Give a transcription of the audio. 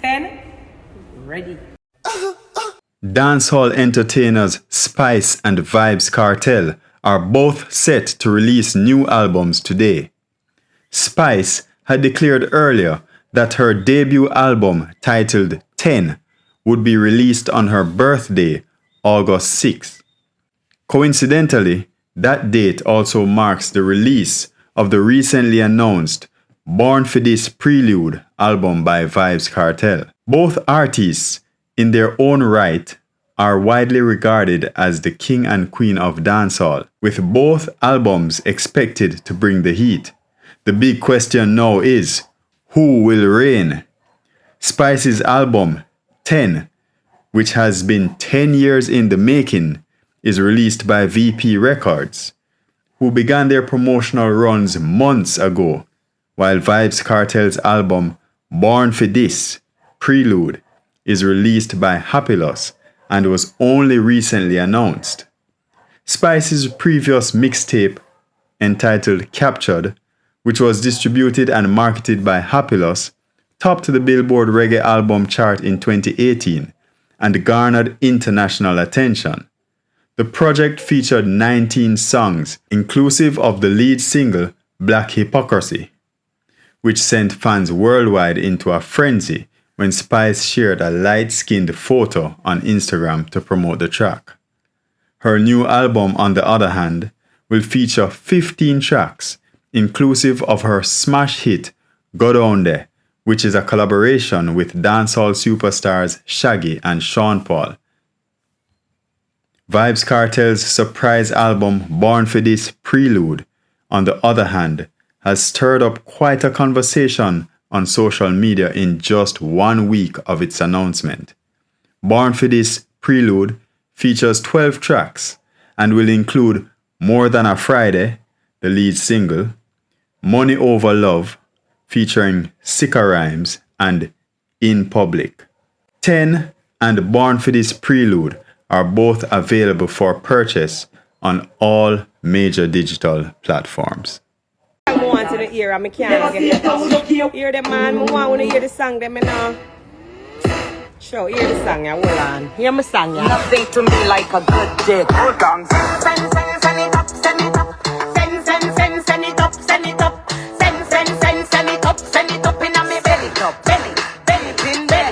10. Ready. Dancehall entertainers Spice and Vybz Kartel are both set to release new albums today. Spice had declared earlier that her debut album titled 10 would be released on her birthday, August 6. Coincidentally, that date also marks the release of the recently announced Fi Dis Prelude album by Vybz Kartel. Both artists, in their own right, are widely regarded as the king and queen of dancehall, with both albums expected to bring the heat. The big question now is, who will reign? Spice's album, 10, which has been 10 years in the making, is released by VP Records, who began their promotional runs months ago, while Vybz Kartel's album, Fi Dis Prelude, is released by Hapilos and was only recently announced. Spice's previous mixtape, entitled Captured, which was distributed and marketed by Hapilos, topped the Billboard Reggae Album chart in 2018 and garnered international attention. The project featured 19 songs, inclusive of the lead single, Black Hypocrisy, which sent fans worldwide into a frenzy when Spice shared a light-skinned photo on Instagram to promote the track. Her new album, on the other hand, will feature 15 tracks, inclusive of her smash hit, Go Down There, which is a collaboration with dancehall superstars Shaggy and Sean Paul. Vybz Kartel's surprise album, Fi Dis Prelude, on the other hand, has stirred up quite a conversation on social media in just 1 week of its announcement. Fi Dis Prelude features 12 tracks and will include More Than a Friday, the lead single, Money Over Love, featuring Sicka Rhymes, and In Public. 10 and Fi Dis Prelude are both available for purchase on all major digital platforms. I want to hear, I can't get hear the man, I want to hear the song, them now. Show, hear the song, hold on. Hear my song, yeah. Nothing to me like a good dick. Hold on.